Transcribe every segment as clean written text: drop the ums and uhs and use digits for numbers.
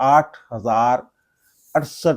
8,068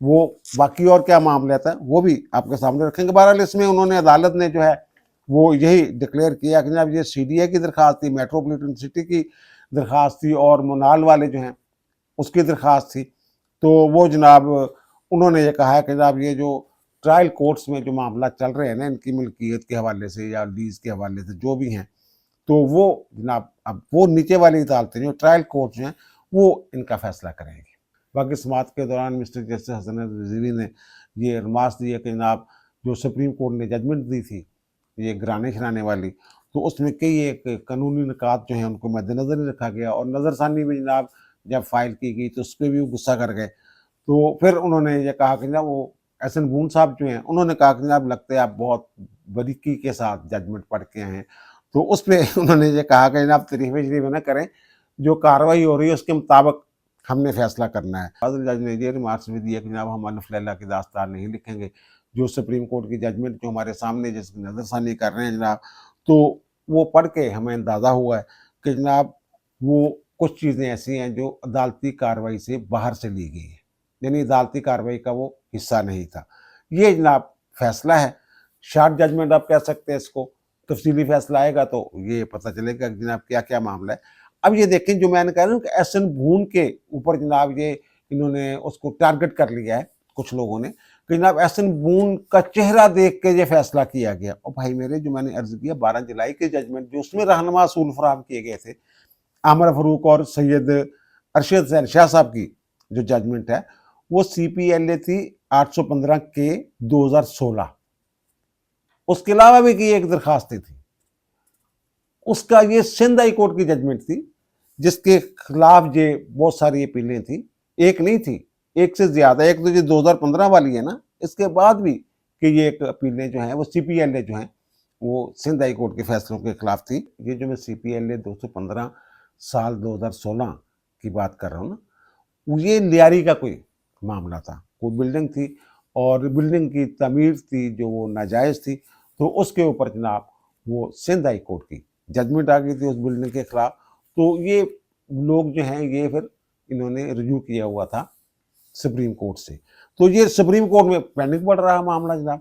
وہ باقی اور کیا معاملات ہیں وہ بھی آپ کے سامنے رکھیں گے۔ بہرحال اس میں انہوں نے عدالت نے جو ہے وہ یہی ڈکلیئر کیا کہ جناب یہ سی ڈی اے کی درخواست تھی، میٹروپولیٹن سٹی کی درخواست تھی، اور منال والے جو ہیں اس کی درخواست تھی۔ تو وہ جناب انہوں نے یہ کہا ہے کہ جناب یہ جو ٹرائل کورٹس میں جو معاملات چل رہے ہیں نا ان کی ملکیت کے حوالے سے یا لیز کے حوالے سے جو بھی ہیں، تو وہ جناب اب وہ نیچے والی عدالتیں جو ٹرائل کورٹس ہیں وہ ان کا فیصلہ کریں گے۔ باقی سماعت کے دوران مسٹر جسٹس حسن رضوی نے یہ رماس دی ہے کہ جناب جو سپریم کورٹ نے ججمنٹ دی تھی یہ گرانے شرانے والی، تو اس میں کئی ایک قانونی نکات جو ہیں ان کو مد نظر نہیں رکھا گیا، اور نظر ثانی بھی جناب جب فائل کی گئی تو اس پہ بھی وہ غصہ کر گئے۔ تو پھر انہوں نے یہ کہا کہ جناب وہ ایس این بون صاحب جو ہیں انہوں نے کہا کہ جناب لگتا ہے آپ بہت باریکی کے ساتھ ججمنٹ پڑھ کے ہیں، تو اس پہ انہوں نے یہ کہا کہ جناب تعریف شریف نہ کریں، جو کارروائی ہو رہی ہے اس کے مطابق ہم نے فیصلہ کرنا ہے۔ فاضل جج نے یہ ریمارکس بھی دیا کہ جناب ہم الف لیلہ کی داستان نہیں لکھیں گے، جو سپریم کورٹ کی ججمنٹ جو ہمارے سامنے جس کی نظر ثانی کر رہے ہیں جناب، تو وہ پڑھ کے ہمیں اندازہ ہوا ہے کہ جناب وہ کچھ چیزیں ایسی ہیں جو عدالتی کارروائی سے باہر سے لی گئی ہیں، یعنی عدالتی کارروائی کا وہ حصہ نہیں تھا۔ یہ جناب فیصلہ ہے، شارٹ ججمنٹ آپ کہہ سکتے ہیں اس کو، تفصیلی فیصلہ آئے گا تو یہ پتہ چلے گا کہ جناب کیا کیا معاملہ ہے۔ اب یہ دیکھیں جو میں نے کہا نا کہ ایس این بھون کے اوپر جناب یہ انہوں نے اس کو ٹارگٹ کر لیا ہے کچھ لوگوں نے کہ جناب ایس این بھون کا چہرہ دیکھ کے یہ فیصلہ کیا گیا۔ اور بھائی میرے جو میں نے عرض کیا 12 جولائی کے ججمنٹ جو اس میں رہنما اصول فراہم کیے گئے تھے عامر فاروق اور سید ارشد حسین شاہ صاحب کی جو ججمنٹ ہے وہ سی پی ایل اے تھی 815 کے 2016۔ اس کے علاوہ بھی کی ایک درخواستیں تھیں، اس کا یہ سندھ ہائی کورٹ کی ججمنٹ تھی جس کے خلاف یہ بہت ساری اپیلیں تھیں، ایک نہیں تھی، ایک سے زیادہ، ایک تو یہ 2015 والی ہے نا، اس کے بعد بھی کہ یہ ایک اپیلیں جو ہیں وہ سی پی ایل اے جو ہیں وہ سندھ ہائی کورٹ کے فیصلوں کے خلاف تھی۔ یہ جو میں سی پی ایل اے 215 سال 2016 کی بات کر رہا ہوں نا، یہ لیاری کا کوئی معاملہ تھا، کوئی بلڈنگ تھی اور بلڈنگ کی تعمیر تھی جو وہ ناجائز تھی، تو اس کے اوپر جناب وہ سندھ ہائی کورٹ کی ججمنٹ آ گئی تھی اس بلڈنگ کے خلاف۔ تو یہ لوگ جو ہیں یہ پھر انہوں نے رجوع کیا ہوا تھا سپریم کورٹ سے، تو یہ سپریم کورٹ میں پینڈنگ پڑ رہا معاملہ جناب۔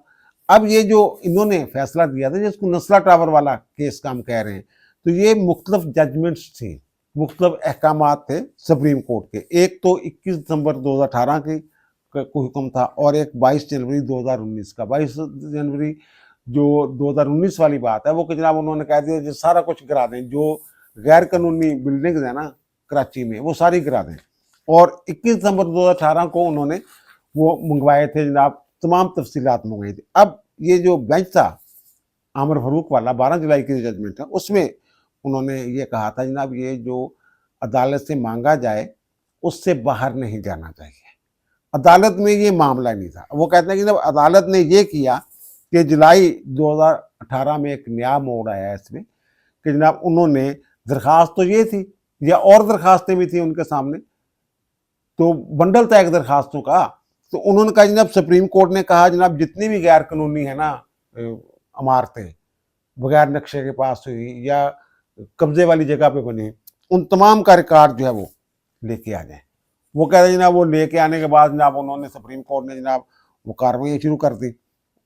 اب یہ جو انہوں نے فیصلہ دیا تھا جس کو نسلا ٹاور والا کیس کا ہم کہہ رہے ہیں، تو یہ مختلف ججمنٹس تھیں، مختلف احکامات تھے سپریم کورٹ کے۔ ایک تو 21 دسمبر 2018 کی کوئی حکم تھا، اور ایک 22 جنوری 2019 کا۔ 22 جنوری جو 2019 والی بات ہے وہ کہ جناب انہوں نے کہہ دیا کہ سارا کچھ گرا دیں، جو غیر قانونی بلڈنگز ہیں نا کراچی میں وہ ساری گرا دیں، اور 21 دسمبر 2018 کو انہوں نے وہ منگوائے تھے جناب، تمام تفصیلات منگوائی تھی۔ اب یہ جو بینچ تھا عامر فاروق والا 12 جولائی کی ججمنٹ ہے، اس میں انہوں نے یہ کہا تھا جناب یہ جو عدالت سے مانگا جائے اس سے باہر نہیں جانا چاہیے، عدالت میں یہ معاملہ نہیں تھا۔ وہ کہتے ہیں کہ جب عدالت نے یہ کیا کہ جولائی 2018 میں ایک نیا موڑ آیا ہے اس میں کہ جناب انہوں نے درخواست تو یہ تھی یا اور درخواستیں بھی تھیں ان کے سامنے، تو بنڈل تھا ایک درخواستوں کا، تو انہوں نے کہا جناب سپریم کورٹ نے کہا جناب جتنی بھی غیر قانونی ہے نا عمارتیں بغیر نقشے کے پاس ہوئی یا قبضے والی جگہ پہ بنی، ان تمام کا ریکارڈ جو ہے وہ لے کے آ جائیں۔ وہ کہہ رہے ہیں جناب وہ لے کے آنے کے بعد جناب انہوں نے سپریم کورٹ نے جناب وہ کارروائی شروع کر دی،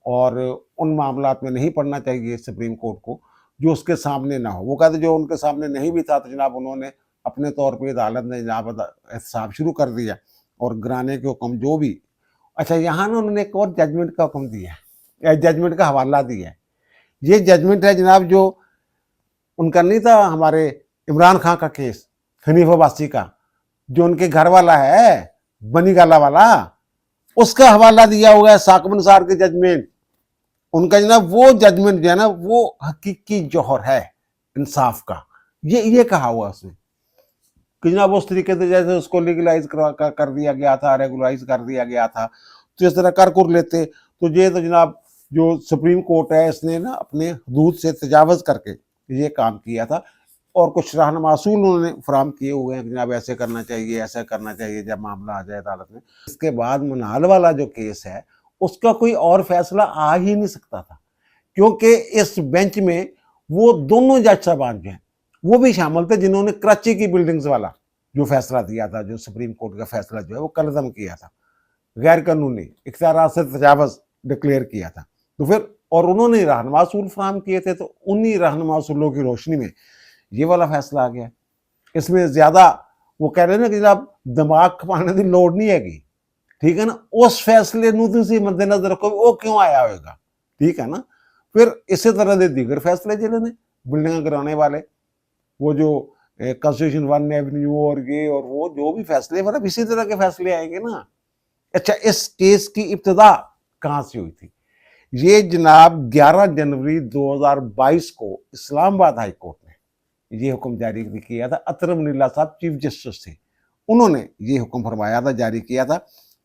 اور ان معاملات میں نہیں پڑھنا چاہیے سپریم کورٹ کو جو اس کے سامنے نہ ہو۔ وہ کہتے جو ان کے سامنے نہیں بھی تھا تو جناب انہوں نے اپنے طور پہ عدالت نے جناب احتساب شروع کر دیا اور گرانے کے حکم جو بھی۔ اچھا یہاں نا انہوں نے ایک اور ججمنٹ کا حکم دیا ہے، ججمنٹ کا حوالہ دیا ہے۔ یہ ججمنٹ ہے جناب جو ان کا نہیں تھا ہمارے عمران خان کا کیس حنیف عباسی کا، جو ان کے گھر والا ہے بنی گالا والا، اس کا حوالہ دیا ہوا ہے ثاقب نثار کے ججمنٹ۔ ان کا جناب وہ ججمنٹ جو ہے نا وہ حقیقی جوہر ہے انصاف کا، یہ کہا ہوا اس میں کہ جناب اس طریقے سے جیسے اس کو لیگلائز کر دیا گیا تھا، ریگولائز کر دیا گیا تھا، تو اس طرح کر لیتے تو یہ تو جناب جو سپریم کورٹ ہے اس نے نا اپنے حدود سے تجاوز کر کے یہ کام کیا تھا، اور کچھ رہنما اصول انہوں نے فراہم کیے ہوئے ہیں کہ جناب ایسے کرنا چاہیے، ایسا کرنا چاہیے جب معاملہ آ جائے عدالت میں۔ اس کے بعد منال والا جو کیس ہے اس کا کوئی اور فیصلہ آ ہی نہیں سکتا تھا، کیونکہ اس بینچ میں وہ دونوں جج صاحبان جو ہیں وہ بھی شامل تھے جنہوں نے کراچی کی بلڈنگز والا جو فیصلہ دیا تھا، جو سپریم کورٹ کا فیصلہ جو ہے وہ کلعدم کیا تھا۔ غیر قانونی اختیارات سے تجاوز ڈکلیئر کیا تھا. تو پھر اور انہوں نے رہنما اصول فراہم کیے تھے، تو انہی رہنما اصولوں کی روشنی میں یہ والا فیصلہ آ گیا. اس میں زیادہ وہ کہہ رہے ہیں نا کہ جناب دماغ کھپانے کی لوڑ نہیں ہے گی، ٹھیک ہے نا. اس فیصلے نو تسی مد نظر رکھو وہ کیوں آیا ہوئے گا، ٹھیک ہے نا. پھر اسی طرح دے دیگر فیصلے جنہوں نے بلڈنگاں کرانے والے، وہ جو کنسٹیٹیوشن 1 ایونیو اور یہ اور وہ جو بھی فیصلے، مطلب اسی طرح کے فیصلے آئیں گے نا. اچھا، اس کیس کی ابتدا کہاں سے ہوئی تھی؟ یہ جناب 11 جنوری 2022 کو اسلام آباد ہائی کورٹ نے یہ حکم جاری کیا تھا. اطہر منی اللہ صاحب چیف جسٹس تھے، انہوں نے یہ حکم فرمایا تھا، جاری کیا تھا.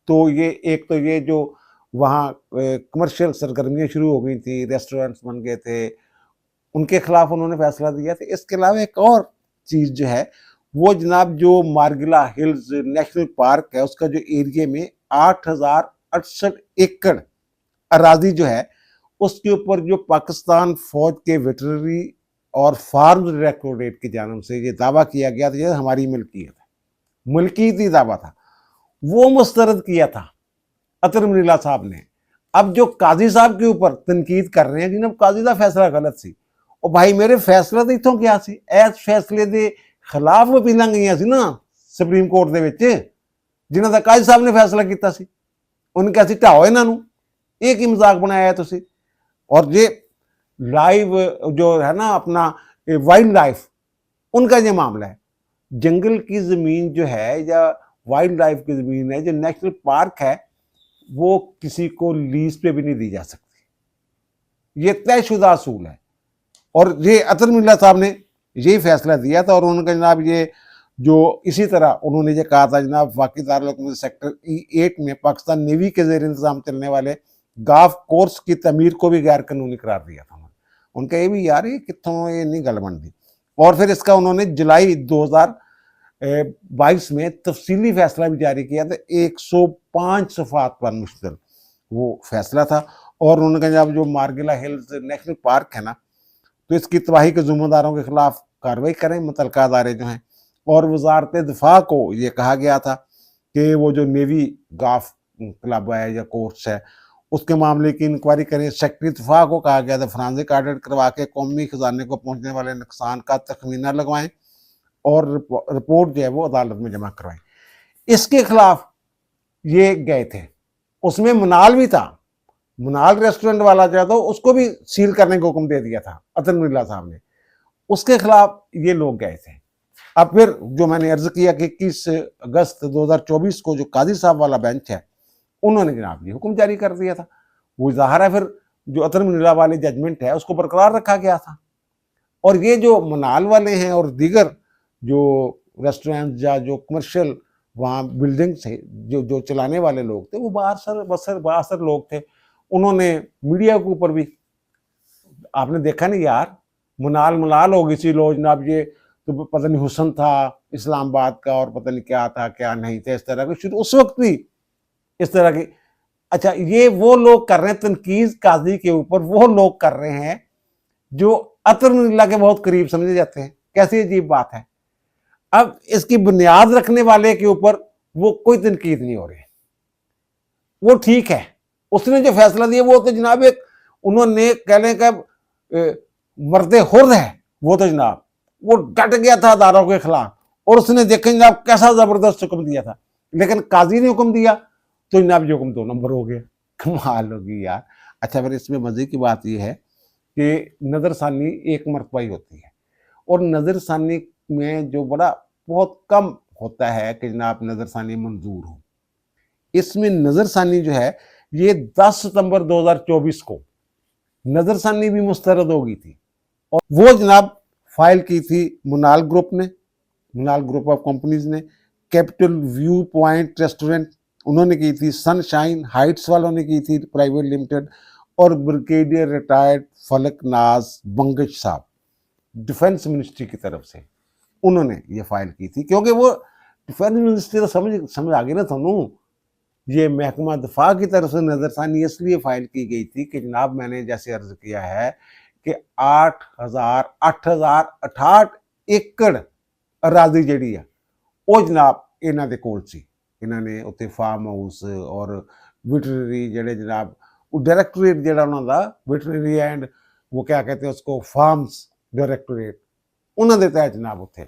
تو یہ ایک تو یہ جو وہاں کمرشل سرگرمیاں شروع ہو گئی تھیں، ریسٹورنٹس بن گئے تھے، ان کے خلاف انہوں نے فیصلہ دیا تھا. اس کے علاوہ ایک اور چیز جو ہے وہ جناب جو مارگلا ہلز نیشنل پارک ہے، اس کا جو ایریے میں 8,068 ایکڑ اراضی جو ہے، اس کے اوپر جو پاکستان فوج کے ویٹرنری اور فارمز ڈائریکٹوریٹ کی جانب سے یہ دعویٰ کیا گیا تھا، یہ ہماری ملکیتی دعویٰ تھا، وہ مسترد کیا تھا اطہر منی اللہ صاحب نے. اب جو قاضی صاحب کے اوپر تنقید کر رہے ہیں کہ جناب قاضی دا فیصلہ غلط سی، اور بھائی میرے فیصلہ تو اتوں کیا سی، ایس فیصلے دے خلاف اپیلاں گئیاں سی نا سپریم کورٹ دے وچ، جنہاں دا قاضی صاحب نے فیصلہ کیتا سی. انہوں نے کہا سی ٹھاؤ انہاں نوں، ایک ہی مذاق بنایا ہے تسی. اور یہ لائیو جو ہے نا اپنا وائلڈ لائف، ان کا یہ معاملہ ہے. جنگل کی زمین جو ہے یا وائلڈ لائف کی زمین ہے، جو نیشنل پارک ہے، وہ کسی کو لیز پہ بھی نہیں دی جا سکتی. یہ طے شدہ اصول ہے. اور یہ اطہر منی اللہ صاحب نے یہی فیصلہ دیا تھا. اور انہوں نے کہا جناب یہ جو اسی طرح انہوں نے یہ کہا تھا جناب واقعی دارالحکومت سیکٹر E8 میں پاکستان نیوی کے زیر انتظام چلنے والے گاف کورس کی تعمیر کو بھی غیر قانونی قرار دیا تھا. ان کا یہ بھی یار یہ کتوں یہ نہیں گل بن دی. اور پھر اس کا انہوں نے جولائی 2022 میں تفصیلی فیصلہ بھی جاری کیا تھا، 105 صفحات پر مشتمل وہ فیصلہ تھا. اور انہوں نے کہا جب جو مارگلا ہلز نیشنل پارک ہے نا، تو اس کی تباہی کے ذمہ داروں کے خلاف کارروائی کریں متعلقہ ادارے جو ہیں. اور وزارت دفاع کو یہ کہا گیا تھا کہ وہ جو نیوی گاف کلب ہے یا کورس ہے، اس کے معاملے کی انکوائری کریں. سیکٹری دفاع کو کہا گیا تھا فرانزک آڈٹ کروا کے قومی خزانے کو پہنچنے والے نقصان کا تخمینہ لگوائیں اور رپورٹ جو ہے وہ عدالت میں جمع کروائیں. اس کے خلاف یہ گئے تھے. اس میں منال بھی تھا، منال ریسٹورنٹ والا جو ہے تو اس کو بھی سیل کرنے کا حکم دے دیا تھا اطہر منی اللہ صاحب نے. اس کے خلاف یہ لوگ گئے تھے. اب پھر جو میں نے عرض کیا کہ 21 اگست 2024 کو جو قاضی صاحب والا بینچ ہے، انہوں نے جناب یہ حکم جاری کر دیا تھا. وہ ظاہر ہے پھر جو اطہر منی اللہ والی ججمنٹ ہے اس کو برقرار رکھا گیا تھا. اور یہ جو منال والے ہیں اور دیگر جو ریسٹورینٹ یا جو کمرشل وہاں بلڈنگ سے جو چلانے والے لوگ تھے، وہ باثر لوگ تھے. انہوں نے میڈیا کے اوپر بھی آپ نے دیکھا نہیں یار، منال ہو گئی سی لو جناب، یہ تو پتہ نہیں حسن تھا اسلام آباد کا اور پتہ نہیں کیا تھا کیا نہیں تھا، اس طرح کے شروع اس وقت بھی اس طرح کی. اچھا، یہ وہ لوگ کر رہے ہیں تنقید قاضی کے اوپر، وہ لوگ کر رہے ہیں جو اطہر منی اللہ کے بہت قریب سمجھے جاتے ہیں. کیسی عجیب بات ہے. اب اس کی بنیاد رکھنے والے کے اوپر وہ کوئی تنقید نہیں ہو رہی، وہ ٹھیک ہے. اس نے جو فیصلہ دیا وہ تو جناب ایک انہوں نے کہہ لیں کہ مرد حر ہے، وہ تو جناب وہ ڈٹ گیا تھا اداروں کے خلاف. اور اس نے دیکھیں جناب کیسا زبردست حکم دیا تھا. لیکن قاضی نے حکم دیا تو جناب یہ حکم 2 نمبر ہو گیا. کمال ہوگی یار. اچھا، پھر اس میں مزے کی بات یہ ہے کہ نظر ثانی ایک مرتبہ ہی ہوتی ہے، اور نظر ثانی میں جو بہت کم ہوتا ہے کہ جناب نظر ثانی منظور ہو. اس میں نظر ثانی جو ہے یہ 10 ستمبر 2024 کو نظر ثانی بھی مسترد ہو گئی تھی. اور وہ جناب فائل کی تھی منال گروپ آف کمپنیز نے، کیپٹل ویو پوائنٹ ریسٹورنٹ انہوں نے کی تھی، سن شائن ہائٹس والوں نے کی تھی پرائیویٹ لمیٹڈ، اور بریگیڈیئر ریٹائرڈ فلک ناز بنگش صاحب ڈیفنس منسٹری کی طرف سے انہوں نے یہ فائل کی تھی. کیونکہ وہ ڈیفنس منسٹری تو سمجھ آ گئی نا تھانوں، یہ محکمہ دفاع کی طرف سے نظر ثانی اس لیے فائل کی گئی تھی کہ جناب میں نے جیسے عرض کیا ہے کہ 8,068 ایکڑ اراضی جڑی ہے وہ جناب انہاں دے کول سی. ਇਹਨਾਂ ਨੇ ਉੱਥੇ ਫਾਰਮ ਹਾਊਸ ਔਰ ਵਿਟਰਨਰੀ ਜਿਹੜੇ ਜਨਾਬ ਉਹ ਡਾਇਰੈਕਟੋਰੇਟ ਜਿਹੜਾ ਉਹਨਾਂ ਦਾ ਵਿਟਰਨਰੀ ਐਂਡ ਉਹ ਕਿਆ ਕਹਤੇ ਉਸਕੋ ਫਾਰਮਸ ਡਾਇਰੈਕਟੋਰੇਟ ਉਹਨਾਂ ਦੇ ਤਹਿਤ ਜਨਾਬ ਉੱਥੇ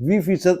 20%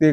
ਤੇ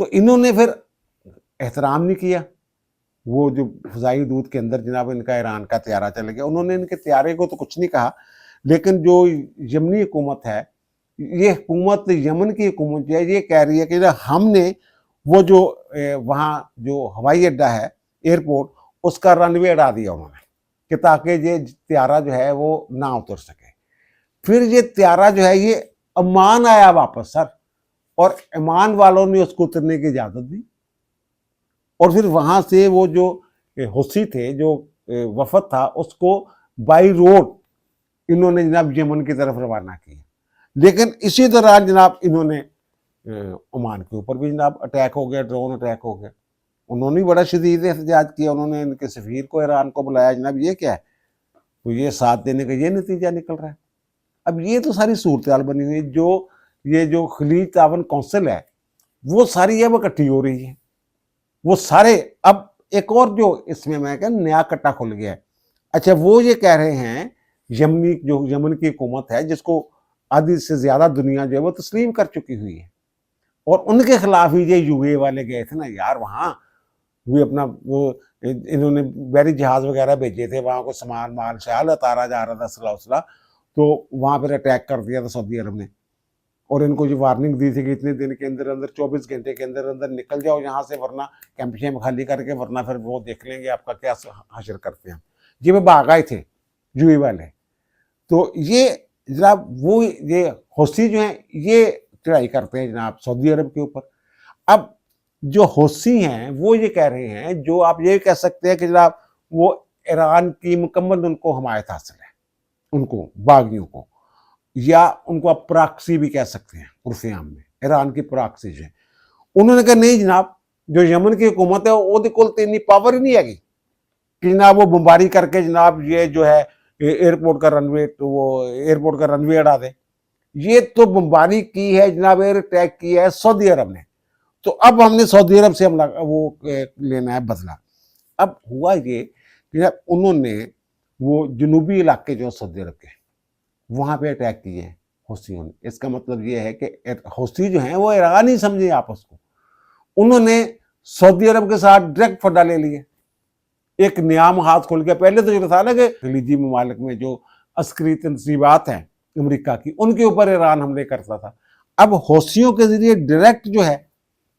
تو انہوں نے پھر احترام نہیں کیا، وہ جو فضائی حدود کے اندر جناب ان کا ایران کا طیارہ چلے گیا، انہوں نے ان کے طیارے کو تو کچھ نہیں کہا، لیکن جو یمنی حکومت ہے، یہ حکومت یمن کی حکومت جو ہے یہ کہہ رہی ہے کہ ہم نے وہ جو وہاں جو ہوائی اڈہ ہے، ایئرپورٹ، اس کا رن وے اڑا دیا انہوں نے کہ تاکہ یہ طیارہ جو ہے وہ نہ اتر سکے۔ پھر یہ طیارہ جو ہے یہ عمان آیا واپس سر، اور عمان والوں نے اس کو اترنے کی اجازت دی، اور پھر وہاں سے وہ جو حوثی تھے، جو وفد تھا، اس کو بائی روڈ انہوں نے جناب یمن کی طرف روانہ کیا۔ لیکن اسی دوران جناب انہوں نے عمان کے اوپر بھی جناب اٹیک ہو گیا، ڈرون اٹیک ہو گیا، انہوں نے بڑا شدید احتجاج کیا، انہوں نے ان کے سفیر کو ایران کو بلایا، جناب یہ کیا ہے، تو یہ ساتھ دینے کا یہ نتیجہ نکل رہا ہے۔ اب یہ تو ساری صورتحال بنی ہوئی، یہ جو خلیج تعاون کونسل ہے وہ ساری اب اکٹھی ہو رہی ہے، وہ سارے اب ایک اور جو اس میں کہ نیا کٹا کھل گیا ہے۔ اچھا، وہ یہ کہہ رہے ہیں یمن کی حکومت ہے، جس کو آدھی سے زیادہ دنیا جو ہے وہ تسلیم کر چکی ہوئی ہے، اور ان کے خلاف ہی یہ یو اے والے گئے تھے نا یار، وہاں وہ اپنا انہوں نے بحری جہاز وغیرہ بھیجے تھے، وہاں کو سامان مال شال اتارا جا رہا تھا، اسلحہ، تو وہاں پھر اٹیک کر دیا تھا سعودی عرب نے، اور ان کو جو وارننگ دی تھی کہ اتنے دن کے اندر 24 گھنٹے کے اندر نکل جاؤ یہاں سے، ورنہ کیمپ شیمپ خالی کر کے، ورنہ پھر وہ دیکھ لیں گے آپ کا کیا حشر کرتے ہیں۔ یہ وہ بھاگ آئے تھے یو اے والے، تو یہ جناب وہ یہ حوثی جو ہیں یہ چڑھائی کرتے ہیں جناب سعودی عرب کے اوپر۔ اب جو حوثی ہیں وہ یہ کہہ رہے ہیں، جو آپ یہ کہہ سکتے ہیں کہ جناب وہ ایران کی مکمل ان کو حمایت حاصل ہے، ان کو باغیوں کو، یا ان کو آپ پراکسی بھی کہہ سکتے ہیں عرف عام میں، ایران کی پراکسی جو ہے۔ انہوں نے کہا نہیں جناب، جو یمن کی حکومت ہے وہ کل اتنی پاور ہی نہیں ہے کہ جناب وہ بمباری کر کے جناب یہ جو ہے ایئرپورٹ کا رن وے اڑا دے۔ یہ تو بمباری کی ہے جناب، ایئر اٹیک کیا ہے سعودی عرب نے، تو اب ہم نے سعودی عرب سے وہ لینا ہے بدلہ۔ اب ہوا یہ کہ انہوں نے وہ جنوبی علاقے جو سعودی عرب کے وہاں پہ اٹیک کیے ہیں حوثیوں نے۔ اس کا مطلب یہ ہے کہ حوثی جو ہیں وہ ایران ہی سمجھے آپس کو، انہوں نے سعودی عرب کے ساتھ ڈائریکٹ فڈا لے لیے، ایک نیا ہاتھ کھل گیا۔ پہلے تو یہ تھا نا کہ خلیجی ممالک میں جو عسکری تنصیبات ہیں امریکہ کی، ان کے اوپر ایران حملے کرتا تھا، اب حوثیوں کے ذریعے ڈائریکٹ جو ہے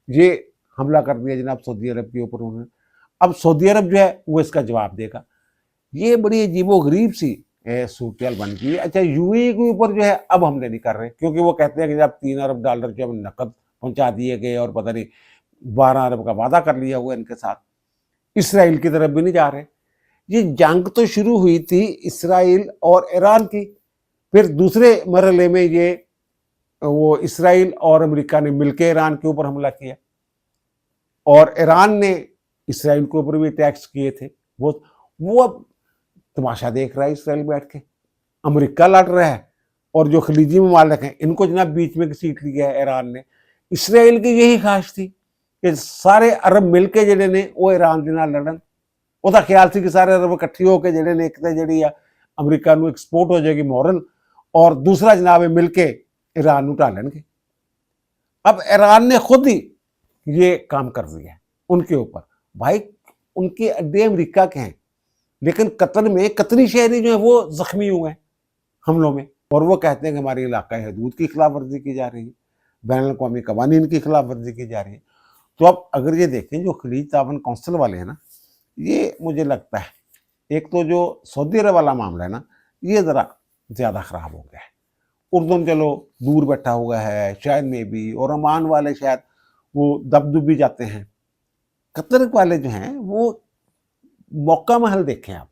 یہ حملہ کر دیا جناب سعودی عرب کے اوپر انہوں نے۔ اب سعودی عرب جو ہے وہ اس کا جواب دے گا۔ یہ بڑی عجیب و غریب سی صورتحال بن گئی ہے۔ اچھا، یو اے کے اوپر جو ہے اب حملے نہیں کر رہے، کیونکہ وہ کہتے ہیں کہ جب $3 ارب جو نقد پہنچا دیے گئے، اور پتہ نہیں 12 ارب کا وعدہ کر لیا ہوا ان کے ساتھ، اسرائیل کی طرف بھی نہیں جا رہے۔ یہ جنگ تو شروع ہوئی تھی اسرائیل اور ایران کی، پھر دوسرے مرحلے میں یہ وہ اسرائیل اور امریکہ نے مل کے ایران کے اوپر حملہ کیا، اور ایران نے اسرائیل کے اوپر بھی اٹیکس کیے تھے۔ وہ اب تماشا دیکھ رہا ہے اسرائیل بیٹھ کے، امریکہ لڑ رہا ہے، اور جو خلیجی ممالک ہیں ان کو جناب بیچ میں گھسیٹ لیا ہے ایران نے۔ اسرائیل کی یہی خواہش تھی کہ سارے عرب مل کے جڑے نے وہ ایران کے نال لڑن، وہ خیال سی کہ سارے عرب اکٹھی ہو کے جڑے نے ایک تے جڑی امریکہ نو ایکسپورٹ ہو جائے گی مورل، اور دوسرا جناب مل کے ایران نو ٹالن گے۔ اب ایران نے خود ہی یہ کام کر دیا ہے ان کے اوپر۔ بھائی ان کے اڈے امریکہ کے ہیں، لیکن قطر میں قطری شہری جو ہیں وہ زخمی ہوئے ہیں حملوں میں، اور وہ کہتے ہیں کہ ہماری علاقائی حدود کی خلاف ورزی کی جا رہی ہے، بین الاقوامی قوانین کی خلاف ورزی کی جا رہی ہے۔ تو اب اگر یہ دیکھیں جو خلیج تعاون کونسل والے ہیں نا، یہ مجھے لگتا ہے ایک تو جو سعودی عرب والا معاملہ ہے نا، یہ ذرا زیادہ خراب ہو گیا ہے۔ اردن چلو دور بیٹھا ہوا ہے شاید میں بھی، اور عمان والے شاید وہ دب بھی جاتے ہیں۔ قطر والے جو ہیں وہ موقع محل دیکھیں آپ،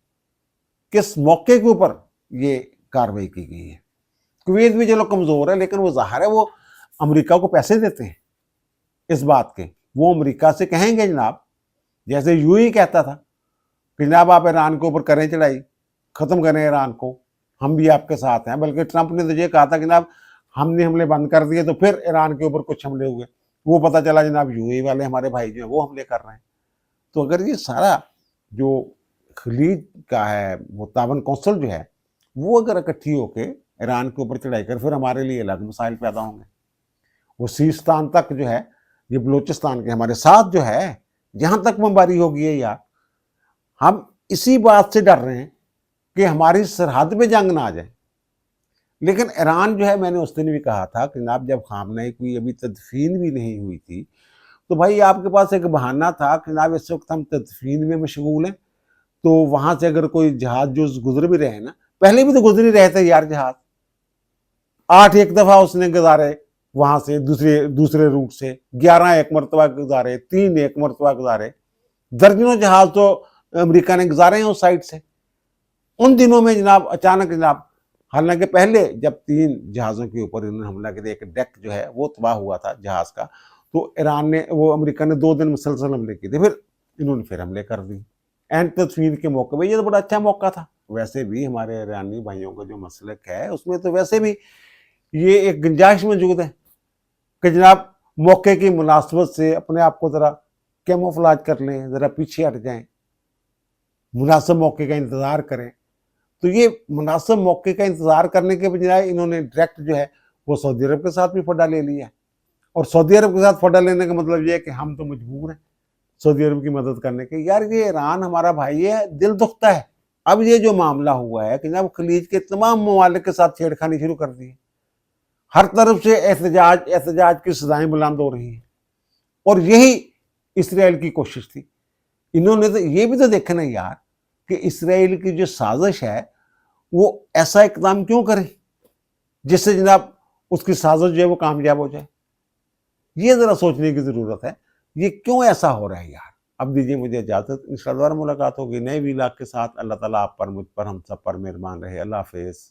کس موقع کے اوپر یہ کاروائی کی گئی ہے۔ کویت بھی چلو کمزور ہے، لیکن وہ ظاہر ہے وہ امریکہ کو پیسے دیتے ہیں اس بات کے، وہ امریکہ سے کہیں گے جناب، جیسے یو ہی کہتا تھا کہ جناب آپ ایران کے اوپر کریں چڑھائی، ختم کریں ایران کو، ہم بھی آپ کے ساتھ ہیں۔ بلکہ ٹرمپ نے تو یہ کہا تھا کہ جناب ہم نے حملے بند کر دیے، تو پھر ایران کے اوپر کچھ حملے ہوئے، وہ پتہ چلا جناب یو اے والے ہمارے بھائی جو ہیں وہ حملے کر رہے ہیں۔ تو اگر یہ سارا جو خلیج کا ہے وہ تعاون کونسل جو ہے وہ اگر اکٹھی ہو کے ایران کے اوپر چڑھائی کر، پھر ہمارے لیے الگ مسائل پیدا ہوں گے۔ وہ سیستان تک جو ہے یہ بلوچستان کے ہمارے ساتھ جو ہے، جہاں تک بمباری ہوگی ہے یار، ہم اسی بات سے ڈر رہے ہیں کہ ہماری سرحد پہ جنگ نہ آ جائے۔ لیکن ایران جو ہے، میں نے اس دن بھی کہا تھا کہ جناب جب خامنہ کی ابھی تدفین بھی نہیں ہوئی تھی، تو بھائی آپ کے پاس ایک بہانہ تھا کہ جناب اس وقت ہم تدفین میں مشغول ہیں، تو وہاں سے اگر کوئی جہاز جو گزر بھی رہے ہیں نا، پہلے بھی تو گزر ہی رہے تھے یار جہاز، 8 ایک دفعہ اس نے گزارے وہاں سے دوسرے روٹ سے، 11 ایک مرتبہ گزارے، 3 ایک مرتبہ گزارے، درجنوں جہاز تو امریکہ نے گزارے ہیں اس سائڈ سے۔ ان دنوں میں جناب اچانک جناب، حالانکہ پہلے جب 3 جہازوں کے اوپر انہوں نے حملہ کیا، ایک ڈیک جو ہے وہ تباہ ہوا تھا جہاز کا، تو امریکہ نے 2 دن مسلسل حملے کیے تھے، پھر انہوں نے پھر حملے کر دی اینڈ تدفین کے موقع پہ۔ یہ تو بڑا اچھا موقع تھا، ویسے بھی ہمارے ایرانی بھائیوں کا جو مسلک ہے اس میں تو ویسے بھی یہ ایک گنجائش موجود ہے کہ جناب موقع کی مناسبت سے اپنے آپ کو ذرا کیموفلاج کر لیں، ذرا پیچھے ہٹ جائیں، مناسب موقع کا انتظار کریں۔ تو یہ مناسب موقع کا انتظار کرنے کے بجائے انہوں نے ڈائریکٹ جو ہے وہ سعودی عرب کے ساتھ بھی فڈا لے لیا ہے، اور سعودی عرب کے ساتھ فڈا لینے کا مطلب یہ ہے کہ ہم تو مجبور ہیں سعودی عرب کی مدد کرنے کے۔ یار یہ ایران ہمارا بھائی ہے، دل دکھتا ہے۔ اب یہ جو معاملہ ہوا ہے کہ جب خلیج کے تمام ممالک کے ساتھ چھیڑخانی شروع کر دی، ہر طرف سے احتجاج کی سزائیں بلند ہو رہی ہیں، اور یہی اسرائیل کی کوشش تھی۔ انہوں نے تو یہ بھی تو دیکھنا یار کہ اسرائیل کی جو سازش ہے وہ ایسا اقدام کیوں کرے جس سے جناب اس کی سازش جو ہے وہ کامیاب ہو جائے۔ یہ ذرا سوچنے کی ضرورت ہے، یہ کیوں ایسا ہو رہا ہے یار۔ اب دیجیے مجھے اجازت، انشاءاللہ ملاقات ہوگی نئے ویلاگ کے ساتھ۔ اللہ تعالیٰ آپ پر، مجھ پر، ہم سب پر مہربان رہے۔ اللہ حافظ۔